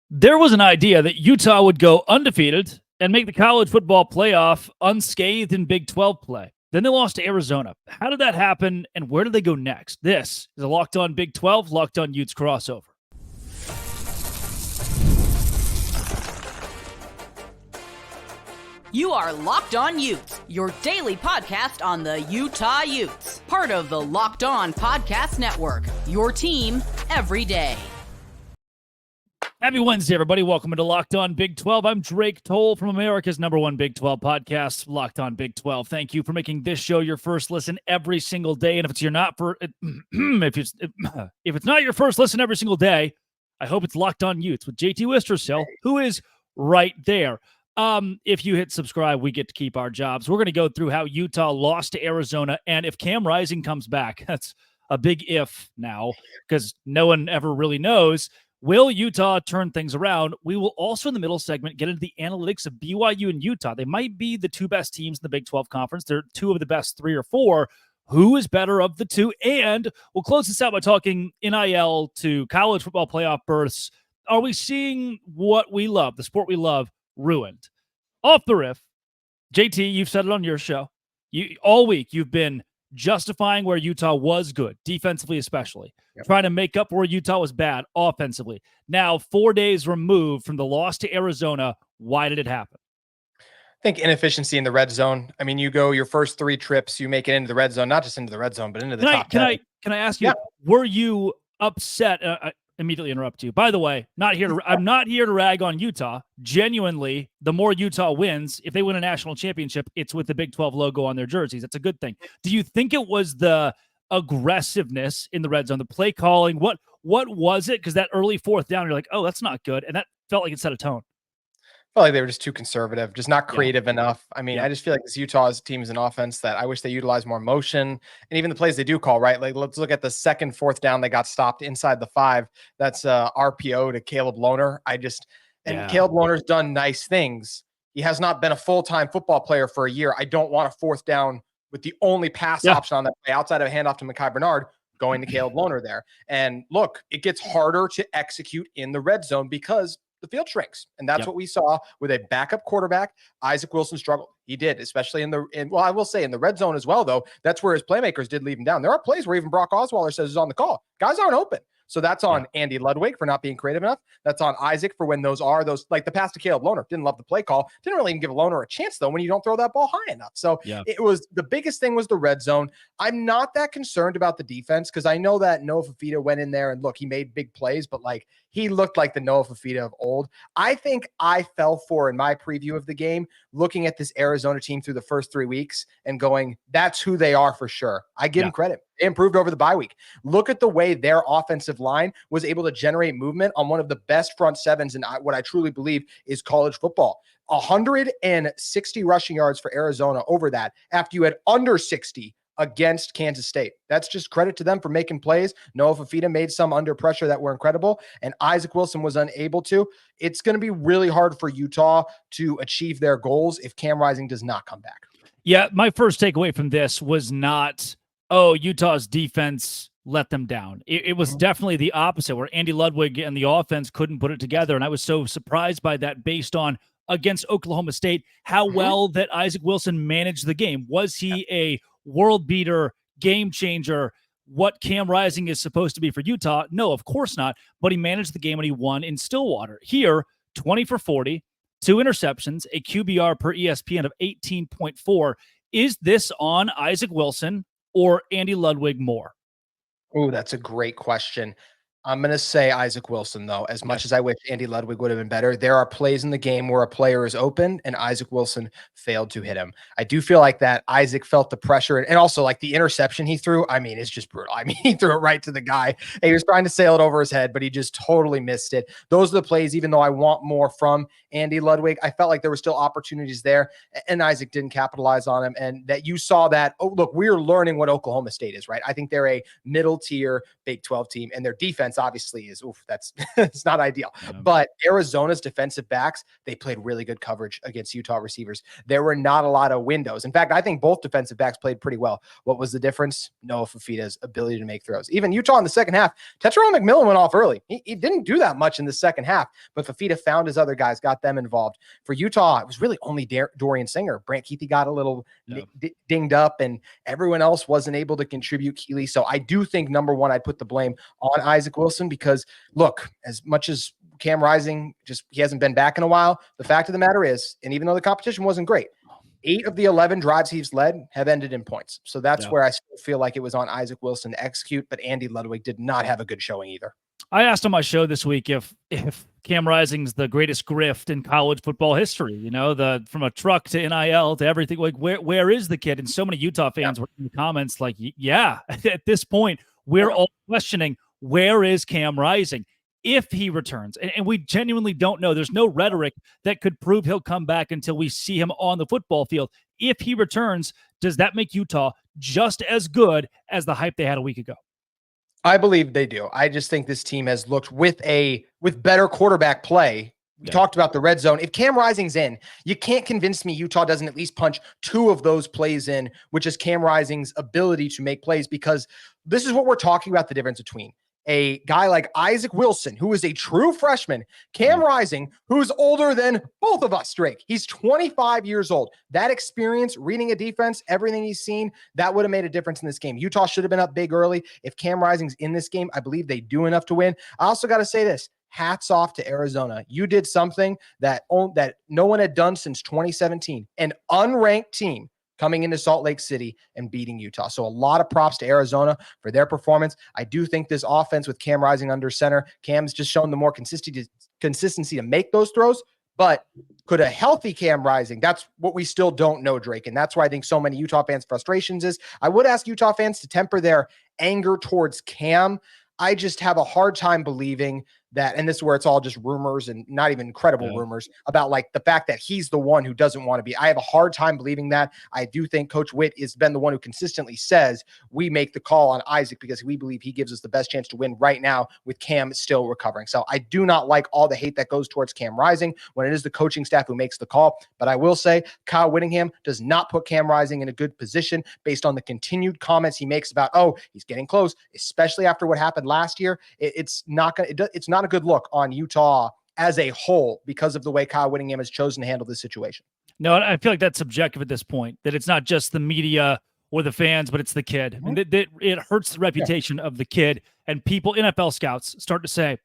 There was an idea that Utah would go undefeated and make the college football playoff unscathed in Big 12 play. Then they lost to Arizona. How did that happen, and where do they go next? This is a Locked On Big 12, Locked On Utes crossover. You are Locked On Utes, your daily podcast on the Utah Utes. Part of the Locked On Podcast Network, your team every day. Happy Wednesday, everybody. Welcome into Locked On Big 12. I'm Drake Toll from America's number one Big 12 podcast, Locked On Big 12. Thank you for making this show your first listen every single day. And if it's not your first listen every single day, I hope it's Locked On Utes with JT Wistrcill, who is right there. If you hit subscribe, we get to keep our jobs. We're going to go through how Utah lost to Arizona, and if Cam Rising comes back, that's a big if now, because no one ever really knows. Will Utah turn things around? We will also, in the middle segment, get into the analytics of BYU and Utah. They might be the two best teams in the Big 12 conference. They're two of the best three or four. Who is better of the two? And we'll close this out by talking NIL to college football playoff berths. Are we seeing what we love, the sport we love, ruined? Off the riff, JT, you've said it on your show. All week you've been justifying where Utah was good, defensively especially, trying to make up where Utah was bad offensively. Now, 4 days removed from the loss to Arizona, why did it happen? I think inefficiency in the red zone. I mean, you go your first three trips, you make it into the red zone, not just into the red zone, but into the top 10. Can I ask you, were you upset? Immediately interrupt you. By the way, I'm not here to rag on Utah. Genuinely, the more Utah wins, if they win a national championship, it's with the Big 12 logo on their jerseys. That's a good thing. Do you think it was the aggressiveness in the red zone, the play calling? What was it? Because that early fourth down, you're like, oh, that's not good. And that felt like it set a tone. I felt like they were just too conservative, just not creative enough. I mean, I just feel like this Utah's team is an offense that I wish they utilized more motion, and even the plays they do call, right? Like, let's look at the second fourth down. They got stopped inside the 5. That's RPO to Caleb Lohner. Caleb Lohner's done nice things. He has not been a full-time football player for a year. I don't want a fourth down with the only pass option on that play outside of a handoff to Mekhi Bernard going to Caleb Lohner there. And look, it gets harder to execute in the red zone because the field shrinks. And that's what we saw with a backup quarterback. Isaac Wilson struggled. He did, especially I will say in the red zone as well, though. That's where his playmakers did leave him down. There are plays where even Brock Osweiler says he's on the call. Guys aren't open. So that's on Andy Ludwig for not being creative enough. That's on Isaac for when those like the pass to Caleb Lohner. Didn't love the play call. Didn't really even give Lohner a chance, though, when you don't throw that ball high enough. So it was the biggest thing was the red zone. I'm not that concerned about the defense because I know that Noah Fafita went in there and look, he made big plays, but like he looked like the Noah Fafita of old. I think I fell for in my preview of the game, looking at this Arizona team through the first 3 weeks and going, that's who they are for sure. I give them credit. They improved over the bye week. Look at the way their offensive line was able to generate movement on one of the best front sevens in what I truly believe is college football. 160 rushing yards for Arizona over that after you had under 60 against Kansas State. That's just credit to them for making plays. Noah Fafita made some under pressure that were incredible, and Isaac Wilson was unable to. It's going to be really hard for Utah to achieve their goals if Cam Rising does not come back. Yeah, my first takeaway from this was not, Utah's defense let them down. It was definitely the opposite, where Andy Ludwig and the offense couldn't put it together, and I was so surprised by that based on against Oklahoma State, how well that Isaac Wilson managed the game. Was he a world beater, game changer, what Cam Rising is supposed to be for Utah? No, of course not, but he managed the game and he won in Stillwater. Here, 20 for 40, 2 interceptions, a QBR per ESPN of 18.4. Is this on Isaac Wilson or Andy Ludwig more? Oh, that's a great question. I'm going to say Isaac Wilson, though, as much as I wish Andy Ludwig would have been better. There are plays in the game where a player is open and Isaac Wilson failed to hit him. I do feel like that Isaac felt the pressure and also like the interception he threw. I mean, it's just brutal. I mean, he threw it right to the guy. He was trying to sail it over his head, but he just totally missed it. Those are the plays, even though I want more from Andy Ludwig, I felt like there were still opportunities there and Isaac didn't capitalize on him. And that you saw that, look, we're learning what Oklahoma State is, right? I think they're a middle tier Big 12 team and their defense defense obviously is, that's it's not ideal. But Arizona's defensive backs, they played really good coverage against Utah receivers. There were not a lot of windows. In fact, I think both defensive backs played pretty well. What was the difference? Noah Fafita's ability to make throws. Even Utah in the second half, Tetrell McMillan went off early. He didn't do that much in the second half, but Fafita found his other guys, got them involved. For Utah, it was really only Dorian Singer. Brant Keithy got a little dinged up, and everyone else wasn't able to contribute. Keeley. So I do think, number one, I'd put the blame on Isaac Wilson, because look, as much as Cam Rising, he hasn't been back in a while, the fact of the matter is, and even though the competition wasn't great, 8 of the 11 drives he's led have ended in points. So that's where I still feel like it was on Isaac Wilson to execute, but Andy Ludwig did not have a good showing either. I asked on my show this week if Cam Rising's the greatest grift in college football history, from a truck to NIL to everything. Like, where is the kid? And so many Utah fans were in the comments like, yeah, at this point, we're all questioning, where is Cam Rising if he returns? And we genuinely don't know. There's no rhetoric that could prove he'll come back until we see him on the football field. If he returns, does that make Utah just as good as the hype they had a week ago? I believe they do. I just think this team has looked with better quarterback play. We talked about the red zone. If Cam Rising's in, you can't convince me Utah doesn't at least punch 2 of those plays in, which is Cam Rising's ability to make plays, because this is what we're talking about, the difference between a guy like Isaac Wilson, who is a true freshman, Cam Rising, who's older than both of us, Drake. He's 25 years old. That experience, reading a defense, everything he's seen, that would have made a difference in this game. Utah should have been up big early. If Cam Rising's in this game, I believe they do enough to win. I also got to say this. Hats off to Arizona. You did something that no one had done since 2017. An unranked team coming into Salt Lake City and beating Utah. So a lot of props to Arizona for their performance. I do think this offense with Cam Rising under center, Cam's just shown the more consistency to make those throws. But could a healthy Cam Rising, that's what we still don't know, Drake. And that's why I think so many Utah fans' frustrations is. I would ask Utah fans to temper their anger towards Cam. I just have a hard time believing that, and this is where it's all just rumors and not even credible rumors about like the fact that he's the one who doesn't want to be. I have a hard time believing that. I do think Coach Witt has been the one who consistently says we make the call on Isaac because we believe he gives us the best chance to win right now with Cam still recovering. So I do not like all the hate that goes towards Cam Rising when it is the coaching staff who makes the call. But I will say Kyle Whittingham does not put Cam Rising in a good position based on the continued comments he makes about, he's getting close, especially after what happened last year. It's not a good look on Utah as a whole because of the way Kyle Whittingham has chosen to handle this situation. No, I feel like that's subjective at this point, that it's not just the media or the fans, but it's the kid. I mean, it hurts the reputation of the kid, and people, NFL scouts, start to say,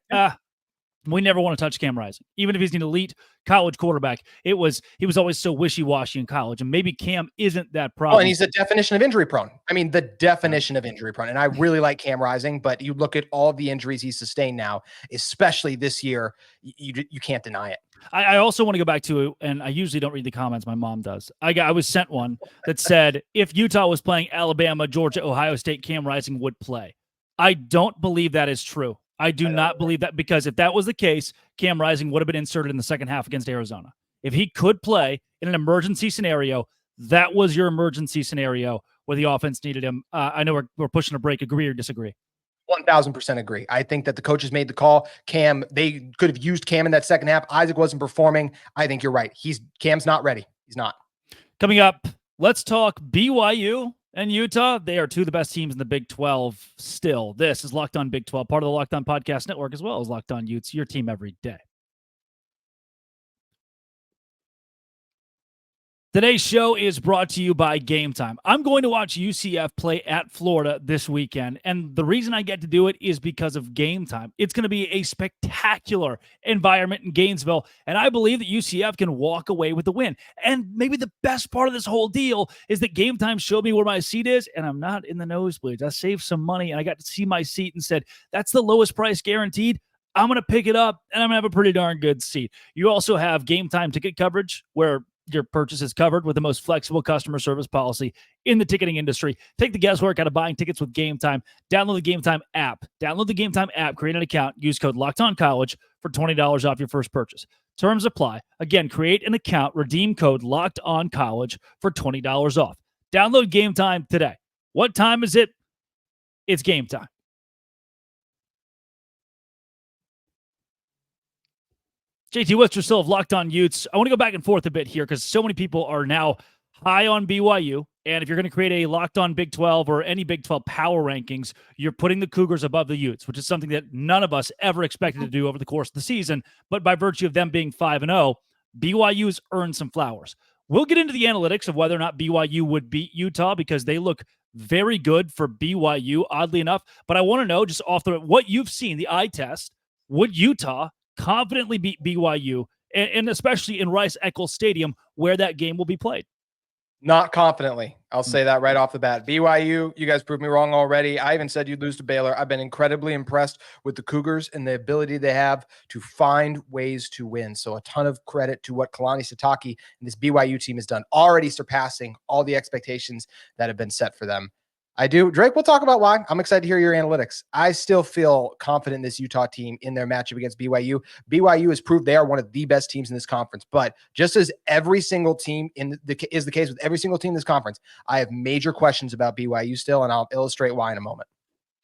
we never want to touch Cam Rising. Even if he's an elite college quarterback, he was always so wishy-washy in college, and maybe Cam isn't that problem. And he's the definition of injury prone. I mean, the definition of injury prone. And I really like Cam Rising, but you look at all the injuries he's sustained now, especially this year, you can't deny it. I also want to go back to, and I usually don't read the comments, my mom does. I was sent one that said, if Utah was playing Alabama, Georgia, Ohio State, Cam Rising would play. I don't believe that is true. I do not believe that, because if that was the case, Cam Rising would have been inserted in the second half against Arizona. If he could play in an emergency scenario, that was your emergency scenario where the offense needed him. I know we're pushing a break. Agree or disagree? 1,000% agree. I think that the coaches made the call. Cam, they could have used Cam in that second half. Isaac wasn't performing. I think you're right. Cam's not ready. He's not. Coming up, let's talk BYU and Utah. They are 2 of the best teams in the Big 12 still. This is Locked On Big 12, part of the Locked On Podcast Network, as well as Locked On Utes, your team every day. Today's show is brought to you by Game Time. I'm going to watch UCF play at Florida this weekend, and the reason I get to do it is because of Game Time. It's going to be a spectacular environment in Gainesville, and I believe that UCF can walk away with the win. And maybe the best part of this whole deal is that Game Time showed me where my seat is, and I'm not in the nosebleeds. I saved some money, and I got to see my seat and said, that's the lowest price guaranteed. I'm going to pick it up, and I'm going to have a pretty darn good seat. You also have Game Time ticket coverage, where your purchase is covered with the most flexible customer service policy in the ticketing industry. Take the guesswork out of buying tickets with Game Time. Download the Game Time app. Create an account. Use code LOCKEDONCollege for $20 off your first purchase. Terms apply. Again, create an account. Redeem code LOCKEDONCollege for $20 off. Download Game Time today. What time is it? It's Game Time. JT Wistrcill of Locked On Utes. I want to go back and forth a bit here because so many people are now high on BYU. And if you're going to create a Locked On Big 12 or any Big 12 power rankings, you're putting the Cougars above the Utes, which is something that none of us ever expected to do over the course of the season. But by virtue of them being 5-0, BYU has earned some flowers. We'll get into the analytics of whether or not BYU would beat Utah because they look very good for BYU, oddly enough. But I want to know, just off the what you've seen, the eye test, would Utah confidently beat BYU, and especially in Rice-Eccles Stadium where that game will be played? Not confidently. I'll say that right off the bat. BYU, you guys proved me wrong already. I even said you'd lose to Baylor. I've been incredibly impressed with the Cougars and the ability they have to find ways to win. So a ton of credit to what Kalani Sitake and this BYU team has done, already surpassing all the expectations that have been set for them. I do. Drake, we'll talk about why. I'm excited to hear your analytics. I still feel confident in this Utah team in their matchup against BYU. BYU has proved they are one of the best teams in this conference. But just as every single team is the case with every single team in this conference, I have major questions about BYU still, and I'll illustrate why in a moment.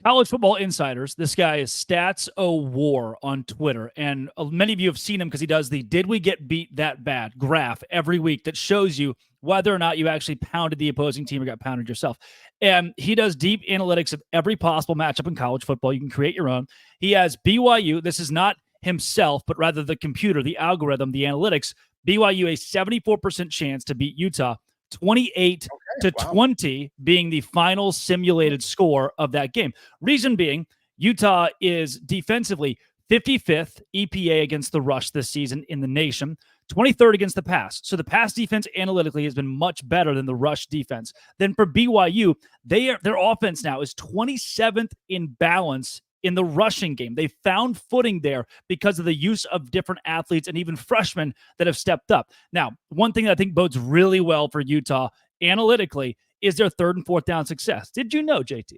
College Football Insiders. This guy is Stats O War on Twitter. And many of you have seen him because he does the Did We Get Beat That Bad graph every week that shows you whether or not you actually pounded the opposing team or got pounded yourself. And he does deep analytics of every possible matchup in college football. You can create your own. He has BYU. This is not himself, but rather the computer, the algorithm, the analytics. BYU a 74% chance to beat Utah, 28 to 20 being the final simulated score of that game. Reason being, Utah is defensively 55th EPA against the rush this season in the nation, 23rd against the pass. So the pass defense analytically has been much better than the rush defense. Then for BYU, their offense now is 27th in balance in the rushing game. They found footing there because of the use of different athletes and even freshmen that have stepped up. Now, one thing that I think bodes really well for Utah analytically is their third and fourth down success. Did you know, JT?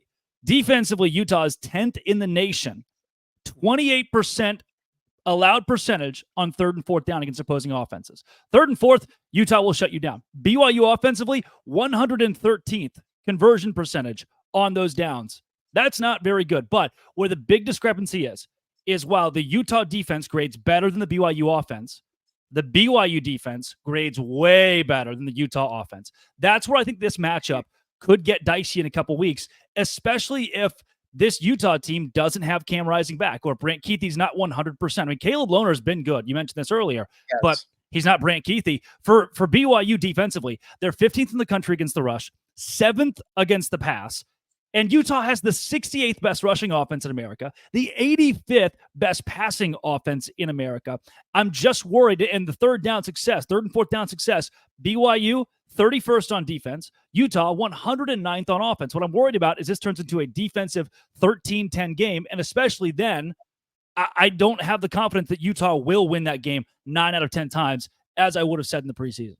Defensively, Utah is 10th in the nation, 28% allowed percentage on third and fourth down against opposing offenses. Third and fourth, Utah will shut you down. BYU offensively, 113th conversion percentage on those downs. That's not very good. But where the big discrepancy is while the Utah defense grades better than the BYU offense, the BYU defense grades way better than the Utah offense. That's where I think this matchup could get dicey in a couple weeks, especially if this Utah team doesn't have Cam Rising back or Brant Keithy's not 100%. I mean, Caleb Lohner has been good. You mentioned this earlier, but he's not Brant Keithy. For BYU defensively, they're 15th in the country against the rush, 7th against the pass, and Utah has the 68th best rushing offense in America, the 85th best passing offense in America. I'm just worried. And the third and fourth down success, BYU 31st on defense, Utah 109th on offense. What I'm worried about is this turns into a defensive 13-10 game, and especially then, I don't have the confidence that Utah will win that game 9 out of 10 times, as I would have said in the preseason.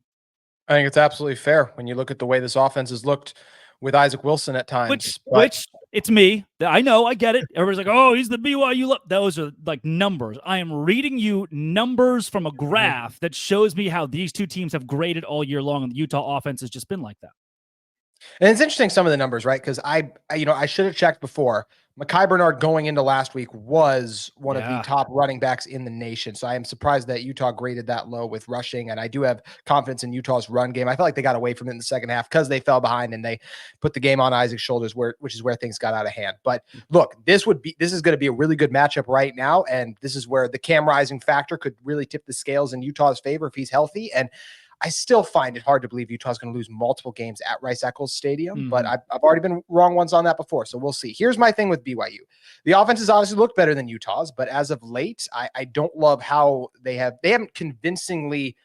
I think it's absolutely fair when you look at the way this offense has looked with Isaac Wilson at times. Which it's me. I know, I get it. Everybody's like, oh, he's the BYU. Those are like numbers. I am reading you numbers from a graph that shows me how these two teams have graded all year long, and the Utah offense has just been like that. And it's interesting, some of the numbers, right? Because I should have checked before. Mekhi Bernard going into last week was one of the top running backs in the nation. So I am surprised that Utah graded that low with rushing. And I do have confidence in Utah's run game. I felt like they got away from it in the second half because they fell behind and they put the game on Isaac's shoulders, which is where things got out of hand. But look, this is going to be a really good matchup right now. And this is where the Cam Rising factor could really tip the scales in Utah's favor if he's healthy. And I still find it hard to believe Utah's going to lose multiple games at Rice-Eccles Stadium, but I've already been wrong once on that before, so we'll see. Here's my thing with BYU. The offense has obviously looked better than Utah's, but as of late, I don't love how they haven't convincingly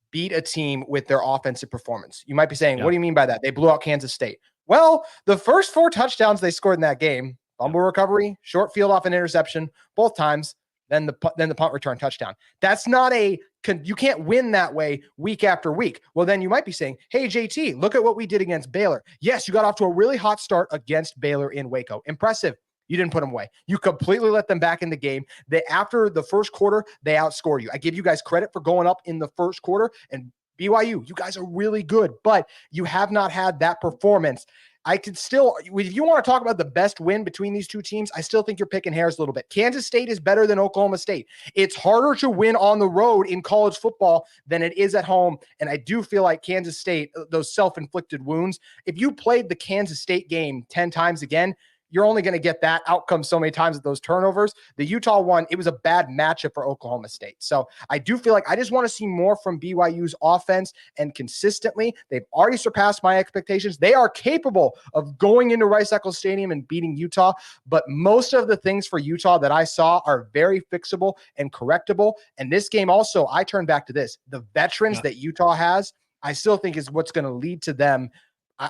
beat a team with their offensive performance. You might be saying, what do you mean by that? They blew out Kansas State. Well, the first 4 touchdowns they scored in that game, fumble recovery, short field off an interception, both times, then the punt return touchdown. That's not you can't win that way week after week. Well, then you might be saying, hey, JT, look at what we did against Baylor. Yes, you got off to a really hot start against Baylor in Waco. Impressive. You didn't put them away. You completely let them back in the game. After the first quarter, they outscored you. I give you guys credit for going up in the first quarter, and BYU, you guys are really good, but you have not had that performance. I could still, if you want to talk about the best win between these two teams, I still think you're picking hairs a little bit. Kansas State is better than Oklahoma State. It's harder to win on the road in college football than it is at home. And I do feel like Kansas State, those self-inflicted wounds, if you played the Kansas State game 10 times again, you're only going to get that outcome so many times with those turnovers. The Utah one, it was a bad matchup for Oklahoma State. So I do feel like I just want to see more from BYU's offense, and consistently. They've already surpassed my expectations. They are capable of going into Rice-Eccles Stadium and beating Utah, but most of the things for Utah that I saw are very fixable and correctable. And this game also, I turn back to this. The veterans that Utah has, I still think is what's going to lead to them.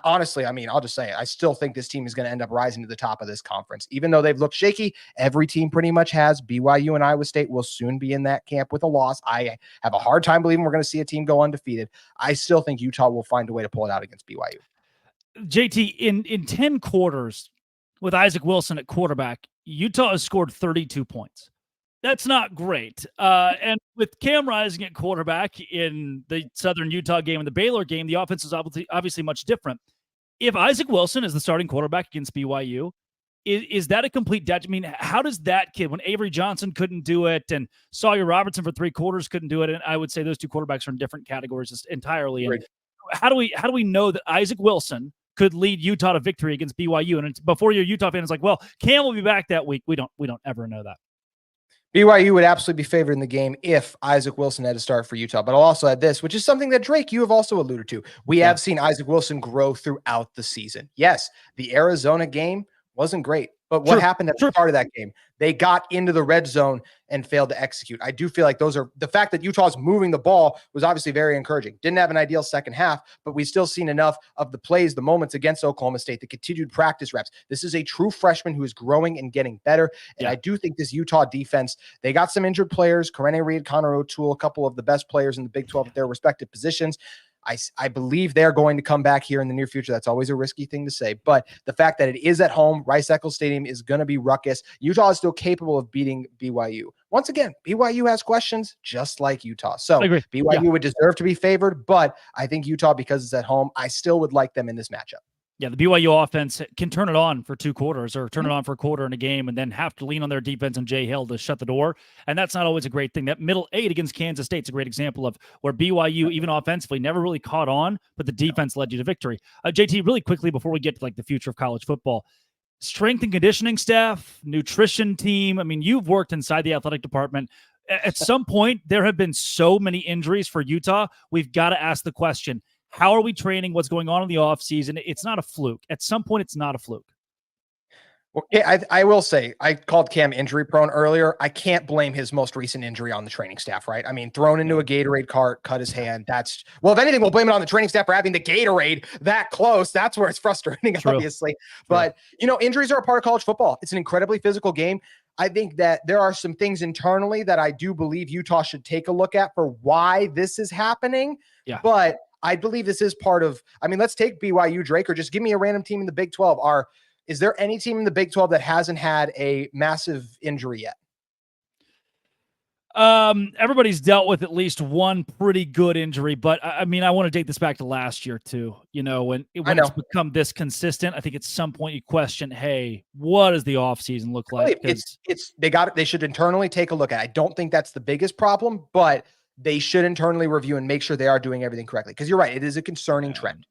Honestly, I mean, I'll just say it. I still think this team is going to end up rising to the top of this conference. Even though they've looked shaky, every team pretty much has. BYU and Iowa State will soon be in that camp with a loss. I have a hard time believing we're going to see a team go undefeated. I still think Utah will find a way to pull it out against BYU. JT, in 10 quarters with Isaac Wilson at quarterback, Utah has scored 32 points. That's not great. And with Cam Rising at quarterback in the Southern Utah game and the Baylor game, the offense is obviously much different. If Isaac Wilson is the starting quarterback against BYU, is that a complete debt? I mean, how does that kid, when Avery Johnson couldn't do it and Sawyer Robertson for 3 quarters couldn't do it, and I would say those two quarterbacks are in different categories just entirely. And how do we know that Isaac Wilson could lead Utah to victory against BYU? And before you're a Utah fan, it's like, well, Cam will be back that week. We don't ever know that. BYU would absolutely be favored in the game if Isaac Wilson had to start for Utah. But I'll also add this, which is something that, Drake, you have also alluded to. We have seen Isaac Wilson grow throughout the season. Yes, the Arizona game wasn't great, but what happened at the start of that game? They got into the red zone and failed to execute. I do feel like the fact that Utah's moving the ball was obviously very encouraging. Didn't have an ideal second half, but we've still seen enough of the plays, the moments against Oklahoma State, the continued practice reps. This is a true freshman who is growing and getting better. And I do think this Utah defense, they got some injured players, Karene Reed, Connor O'Toole, a couple of the best players in the Big 12 at their respective positions. I believe they're going to come back here in the near future. That's always a risky thing to say. But the fact that it is at home, Rice-Eccles Stadium is going to be ruckus. Utah is still capable of beating BYU. Once again, BYU has questions just like Utah. So BYU would deserve to be favored, but I think Utah, because it's at home, I still would like them in this matchup. Yeah, the BYU offense can turn it on for 2 quarters or turn it on for a quarter in a game and then have to lean on their defense and Jay Hill to shut the door. And that's not always a great thing. That middle 8 against Kansas State's a great example of where BYU, even offensively, never really caught on, but the defense led you to victory. JT, really quickly before we get to like the future of college football, strength and conditioning staff, nutrition team. I mean, you've worked inside the athletic department. At some point, there have been so many injuries for Utah. We've got to ask the question, how are we training? What's going on in the offseason? It's not a fluke. At some point, it's not a fluke. Well, I will say, I called Cam injury prone earlier. I can't blame his most recent injury on the training staff, right? I mean, thrown into a Gatorade cart, cut his hand. Well, if anything, we'll blame it on the training staff for having the Gatorade that close. That's where it's frustrating, obviously. But, injuries are a part of college football. It's an incredibly physical game. I think that there are some things internally that I do believe Utah should take a look at for why this is happening. Yeah. But I believe this is part of, let's take BYU, Drake, or just give me a random team in the Big 12. Is there any team in the Big 12 that hasn't had a massive injury yet? Everybody's dealt with at least one pretty good injury, but I want to date this back to last year too. When it's become this consistent, I think at some point you question, hey, what does the offseason look like? They should internally take a look at it. I don't think that's the biggest problem, but they should internally review and make sure they are doing everything correctly. Because you're right, it is a concerning trend.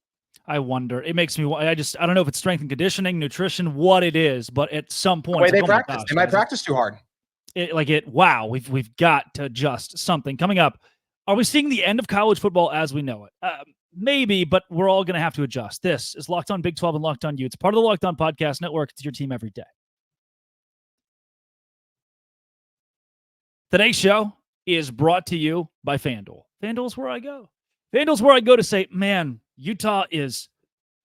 I wonder. It makes me. I don't know if it's strength and conditioning, nutrition, what it is, but at some point, the way they practice, they might practice too hard. Wow, we've got to adjust something. Coming up, are we seeing the end of college football as we know it? Maybe, but we're all going to have to adjust. This is Locked On Big 12 and Locked On Utes, part of the Locked On Podcast Network. It's your team every day. Today's show is brought to you by FanDuel. FanDuel is where I go. FanDuel's where I go to say, man, Utah is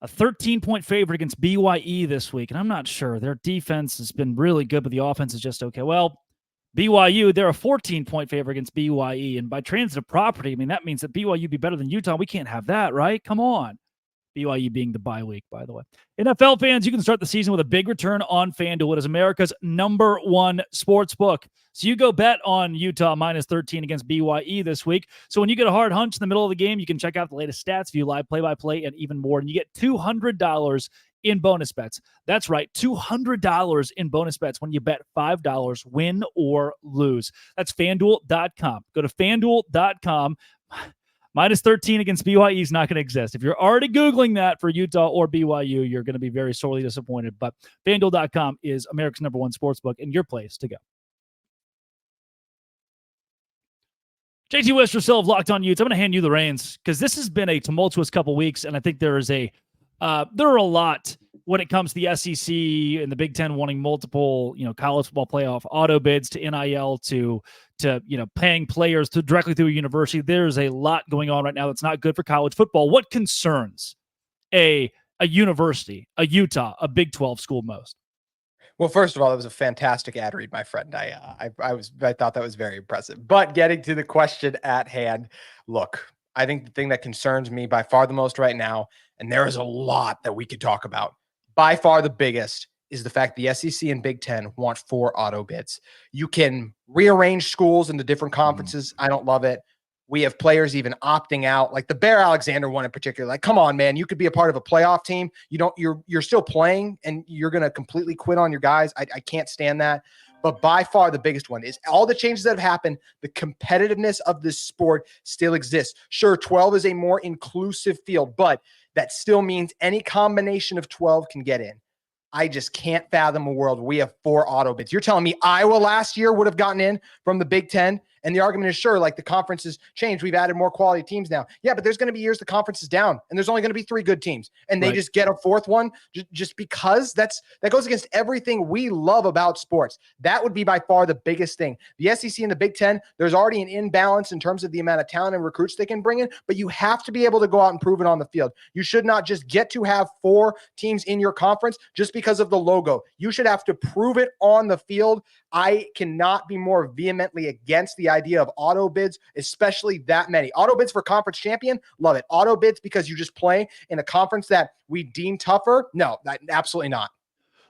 a 13-point favorite against BYU this week, and I'm not sure. Their defense has been really good, but the offense is just okay. Well, BYU, they're a 14-point favorite against BYU, and by transitive property, that means that BYU be better than Utah. We can't have that, right? Come on. BYU being the bye week, by the way. NFL fans, you can start the season with a big return on FanDuel. It is America's #1 sports book. So you go bet on Utah minus 13 against BYU this week. So when you get a hard hunch in the middle of the game, you can check out the latest stats, view live play-by-play, and even more. And you get $200 in bonus bets. That's right, $200 in bonus bets when you bet $5, win or lose. That's FanDuel.com. Go to FanDuel.com. Minus 13 against BYU is not going to exist. If you're already Googling that for Utah or BYU, you're going to be very sorely disappointed. But FanDuel.com is America's #1 sportsbook and your place to go. JT Wistrcill of Locked On Utes. I'm going to hand you the reins because this has been a tumultuous couple weeks, and I think there are a lot when it comes to the SEC and the Big Ten wanting multiple, college football playoff auto bids to NIL to paying players to directly through a university. There's a lot going on right now that's not good for college football. What concerns a university, a Utah, a Big 12 school most? Well, first of all, that was a fantastic ad read, my friend. I thought that was very impressive. But getting to the question at hand, look, I think the thing that concerns me by far the most right now, and there is a lot that we could talk about, by far the biggest is the fact the SEC and Big Ten want 4 auto bids. You can rearrange schools into different conferences. I don't love it. We have players even opting out, like the Bear Alexander one in particular. Like, come on, man, you could be a part of a playoff team. You're still playing and you're going to completely quit on your guys. I can't stand that. But by far the biggest one is all the changes that have happened. The competitiveness of this sport still exists. Sure, 12 is a more inclusive field, but that still means any combination of 12 can get in. I just can't fathom a world where we have 4 auto bids. You're telling me Iowa last year would have gotten in from the Big Ten? And the argument is, sure, like the conference has changed. We've added more quality teams now. Yeah, but there's going to be years the conference is down and there's only going to be 3 good teams. And they just get a 4th one just because that goes against everything we love about sports. That would be by far the biggest thing. The SEC and the Big Ten, there's already an imbalance in terms of the amount of talent and recruits they can bring in, but you have to be able to go out and prove it on the field. You should not just get to have 4 teams in your conference just because of the logo. You should have to prove it on the field. I cannot be more vehemently against the idea of auto bids, especially that many. Auto bids for conference champion, love it. Auto bids because you just play in a conference that we deem tougher? No, absolutely not.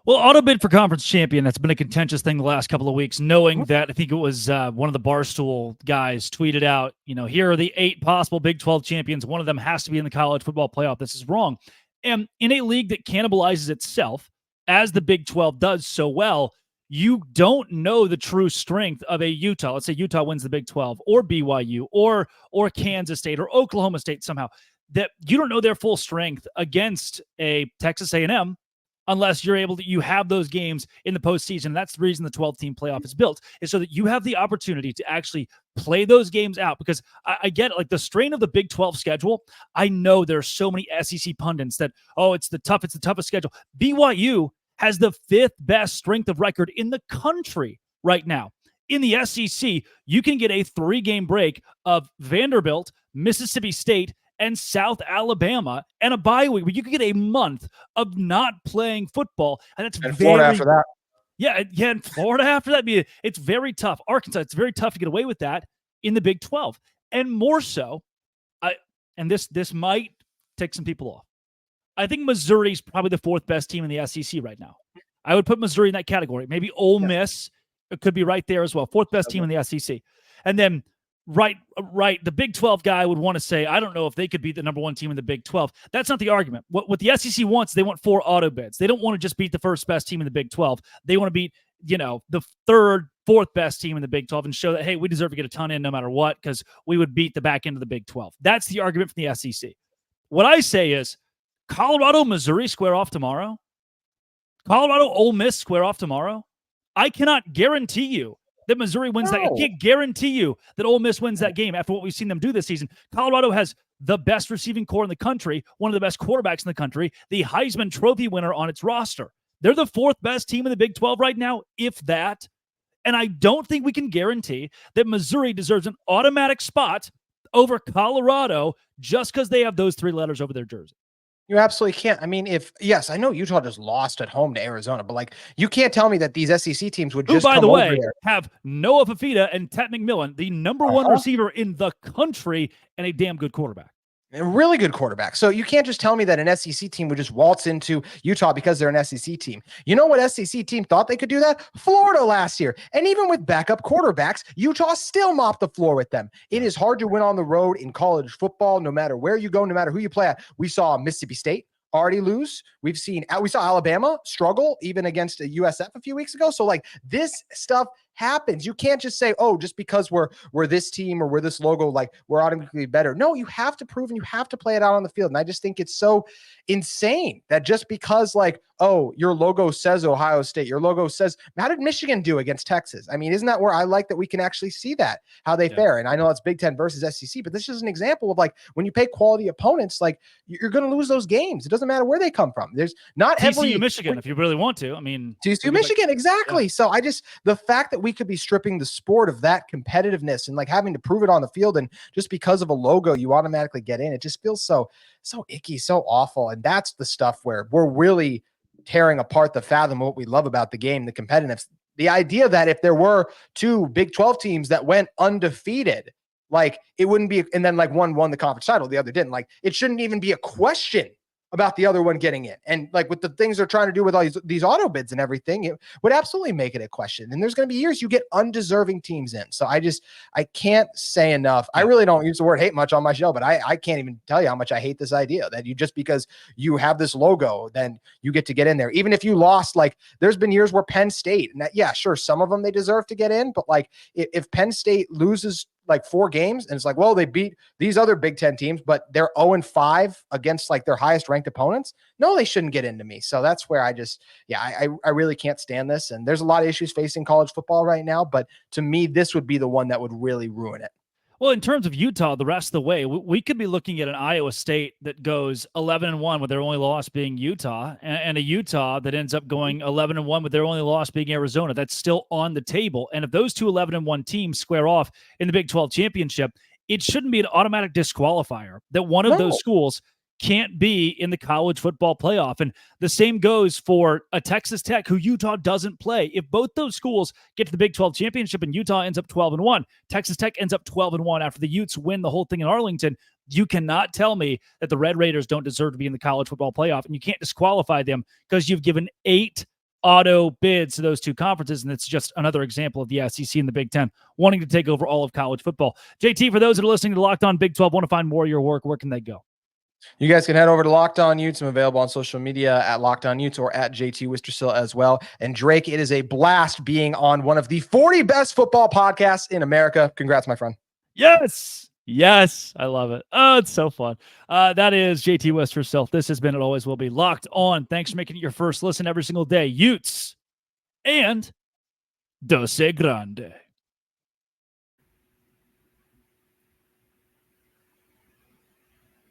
Well, auto bid for conference champion, that's been a contentious thing the last couple of weeks, knowing that I think it was one of the Barstool guys tweeted out, here are the 8 possible Big 12 champions. One of them has to be in the college football playoff. This is wrong. And in a league that cannibalizes itself, as the Big 12 does so well, you don't know the true strength of a Utah. Let's say Utah wins the Big 12 or BYU or Kansas State or Oklahoma State somehow. That you don't know their full strength against a Texas A&M unless you have those games in the postseason. That's the reason the 12-team playoff is built, is so that you have the opportunity to actually play those games out. Because I get it, like the strain of the Big 12 schedule. I know there's so many SEC pundits that, it's the toughest schedule. BYU has the 5th best strength of record in the country right now. In the SEC, you can get a 3-game break of Vanderbilt, Mississippi State, and South Alabama, and a bye week where you can get a month of not playing football. And it's Florida after that. Yeah, and Florida after that. It's very tough. Arkansas, it's very tough to get away with that in the Big 12. And more so, this might tick some people off. I think Missouri's probably the 4th best team in the SEC right now. I would put Missouri in that category. Maybe Ole Miss could be right there as well. 4th best team in the SEC. And then right, the Big 12 guy would want to say, I don't know if they could be the #1 team in the Big 12. That's not the argument. What the SEC wants, they want 4 auto bids. They don't want to just beat the 1st best team in the Big 12. They want to beat, the 3rd, 4th best team in the Big 12 and show that, hey, we deserve to get a ton in no matter what because we would beat the back end of the Big 12. That's the argument from the SEC. What I say is, Colorado, Missouri square off tomorrow. Colorado, Ole Miss square off tomorrow. I cannot guarantee you that Missouri wins that. I can't guarantee you that Ole Miss wins that game after what we've seen them do this season. Colorado has the best receiving core in the country, one of the best quarterbacks in the country, the Heisman Trophy winner on its roster. They're the 4th best team in the Big 12 right now, if that. And I don't think we can guarantee that Missouri deserves an automatic spot over Colorado just because they have those 3 letters over their jersey. You absolutely can't. I mean, I know Utah just lost at home to Arizona, but you can't tell me that these SEC teams would just, by the way, have Noah Fafita and Tet McMillan, the #1 receiver in the country and a damn good quarterback. A really good quarterback. So you can't just tell me that an SEC team would just waltz into Utah because they're an SEC team. You know what SEC team thought they could do that? Florida last year. And even with backup quarterbacks, Utah still mopped the floor with them. It is hard to win on the road in college football, no matter where you go, no matter who you play at. We saw Mississippi State already lose. We saw Alabama struggle even against a USF a few weeks ago. So like this stuff happens. You can't just say, oh, just because we're this team or we're this logo, like we're automatically better. No, you have to prove and you have to play it out on the field. And I just think it's so insane that just because like, oh, your logo says Ohio State, your logo says, how did Michigan do against Texas? I mean, isn't that where I like that we can actually see that, how they fare? And I know that's Big Ten versus SEC, but this is an example of like, when you pay quality opponents, like you're going to lose those games. It doesn't matter where they come from. There's not TCU, Michigan, if you really want to. I mean, TCU, Michigan, exactly. Yeah. So the fact that we could be stripping the sport of that competitiveness and like having to prove it on the field, and just because of a logo, you automatically get in. It just feels so icky, so awful. And that's the stuff where we're really tearing apart the fathom of what we love about the game, the competitiveness. The idea that if there were two Big 12 teams that went undefeated, like it wouldn't be, and then like one won the conference title, the other didn't. Like it shouldn't even be a question about the other one getting in. And like with the things they're trying to do with all these auto bids and everything, it would absolutely make it a question. And there's going to be years you get undeserving teams in. So I can't say enough. I really don't use the word hate much on my show, but I can't even tell you how much I hate this idea that you, just because you have this logo, then you get to get in there. Even if you lost, like there's been years where Penn State, and that, yeah, sure, some of them they deserve to get in, but like if Penn State loses like 4 games and it's like, well, they beat these other Big Ten teams, but they're 0-5 against like their highest ranked opponents. No, they shouldn't get into me. So that's where I really can't stand this. And there's a lot of issues facing college football right now, but to me, this would be the one that would really ruin it. Well, in terms of Utah, the rest of the way, we could be looking at an Iowa State that goes 11-1 with their only loss being Utah, and a Utah that ends up going 11-1 with their only loss being Arizona. That's still on the table. And if those two 11-1 teams square off in the Big 12 championship, it shouldn't be an automatic disqualifier that one of those schools can't be in the college football playoff. And the same goes for a Texas Tech, who Utah doesn't play. If both those schools get to the Big 12 championship and Utah ends up 12-1, Texas Tech ends up 12-1 after the Utes win the whole thing in Arlington, you cannot tell me that the Red Raiders don't deserve to be in the college football playoff, and you can't disqualify them because you've given 8 auto bids to those two conferences, and it's just another example of the SEC and the Big Ten wanting to take over all of college football. JT, for those that are listening to Locked On Big 12, want to find more of your work, where can they go? You guys can head over to Locked On Utes. I'm available on social media at Locked On Utes or at JT Wistrcill as well. And Drake, it is a blast being on one of the 40 best football podcasts in America. Congrats, my friend. Yes. I love it. Oh, it's so fun. That is JT Wistrcill. This has been, it always will be, Locked On. Thanks for making it your first listen every single day. Utes and Dose Grande.